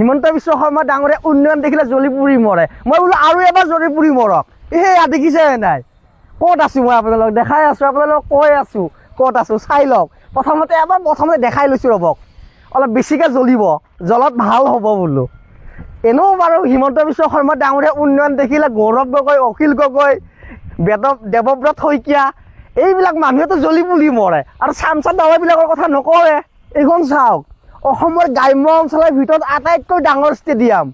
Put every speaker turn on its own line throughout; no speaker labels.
হিমন্ত বিশ্ব শৰ্মা ডাঙৰে উন্নয়ন দেখিলে জ্বলি পুৰি মৰে মই বোলো আৰু এবাৰ জ্বলি পুৰি মৰক এয়া দেখিছে নাই ক'ত আছো মই আপোনালোকক দেখাই আছো আপোনালোকক কৈ আছো ক'ত আছো চাই লওক প্ৰথমতে দেখাই লৈছো ৰ'বক অলপ বেছিকৈ জ্বলিব জলত ভাল হ'ব বোলো এনেও বাৰু হিমন্ত বিশ্ব শৰ্মা ডাঙৰে উন্নয়ন দেখিলে গৌৰৱ গগৈ অখিল গগৈ দেৱব্ৰত শইকীয়া এইবিলাক মানুহেতো জ্বলি পুৰি মৰে আৰু চামচাম দাৱাবিলাকৰ কথা নকওঁৱে এইখন চাওক অসমৰ গ্ৰাম্য অঞ্চলৰ ভিতৰত আটাইতকৈ ডাঙৰ ষ্টেডিয়াম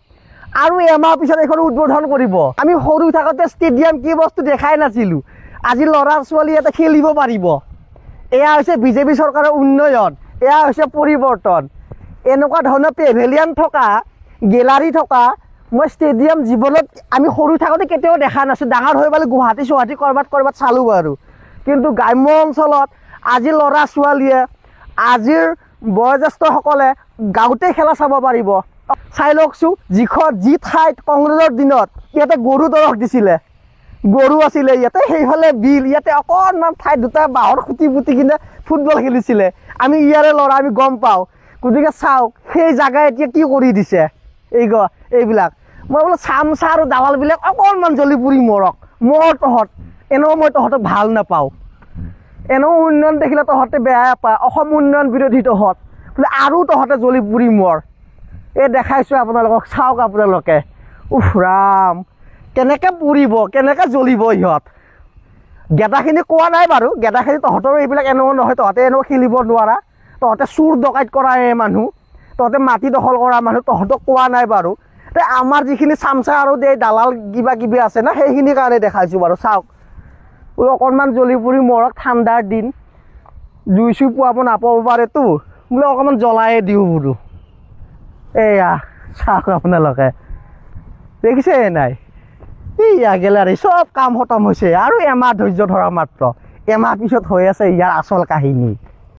আৰু এমাহ পিছত এইখন উদ্বোধন কৰিব আমি সৰু থাকোঁতে ষ্টেডিয়াম কি বস্তু দেখাই নাছিলোঁ আজি ল'ৰা ছোৱালী ইয়াতে খেলিব পাৰিব এয়া হৈছে বিজেপি চৰকাৰৰ উন্নয়ন এয়া হৈছে পৰিৱৰ্তন এনেকুৱা ধৰণৰ পেভেলিয়ান থকা গেলাৰী থকা মই ষ্টেডিয়াম জীৱনত আমি সৰু থাকোঁতে কেতিয়াও দেখা নাছিলোঁ ডাঙৰ হৈ পেলাই গুৱাহাটী ক'ৰবাত চালোঁ বাৰু কিন্তু গ্ৰাম্য অঞ্চলত আজি ল'ৰা ছোৱালীয়ে আজিৰ বয়োজ্যেষ্ঠসকলে গাঁৱতে খেলা চাব পাৰিব চাই লওকচোন যি ঠাইত কংগ্ৰেছৰ দিনত ইয়াতে গৰু দৰখ দিছিলে গৰু আছিলে ইয়াতে সেইফালে বিল ইয়াতে অকণমান ঠাইত দুটা বাঁহৰ খুঁটি পুতি কিনে ফুটবল খেলিছিলে আমি ইয়াৰে ল'ৰা আমি গম পাওঁ গতিকে চাওক সেই জাগা এতিয়া কি কৰি দিছে এইবিলাক মই বোলো চামচা আৰু দালালবিলাক অকণমান জ্বলি পুৰি মৰক এনেও মই তহঁতক ভাল নাপাওঁ এনেও উন্নয়ন দেখিলে তহঁতে বেয়া পায় অসম উন্নয়ন বিৰোধী তহঁত বোলে আৰু তহঁতে জ্বলি পুৰি মৰ এই দেখাইছোঁ আপোনালোকক চাওক আপোনালোকে উফ ৰাম কেনেকৈ পুৰিব কেনেকৈ জ্বলিব ইহঁত গেদাখিনি কোৱা নাই বাৰু গেদাখিনি তহঁতৰ এইবিলাক এনেও নহয় তহঁতে এনেও খেলিব নোৱাৰা তহঁতে চুৰ ডকাইত কৰা মানুহ তহঁতে মাটি দখল কৰা মানুহ তহঁতক কোৱা নাই বাৰু আমাৰ যিখিনি চামচা আৰু দালাল কিবা কিবি আছে না সেইখিনিৰ কাৰণে দেখাইছোঁ বাৰু চাওক বোলো অকণমান জ্বলি পুৰি মৰক ঠাণ্ডাৰ দিন জুই চুই পোৱাব নাপাব পাৰেতো বোলে অকণমান জ্বলায়ে দিওঁ বোলো এয়া চাওক আপোনালোকে দেখিছে নাই এয়া গেলাৰী চব কাম খতম হৈছে আৰু এমাহ ধৈৰ্য ধৰা মাত্ৰ এমাহ পিছত হৈ আছে ইয়াৰ আচল কাহিনী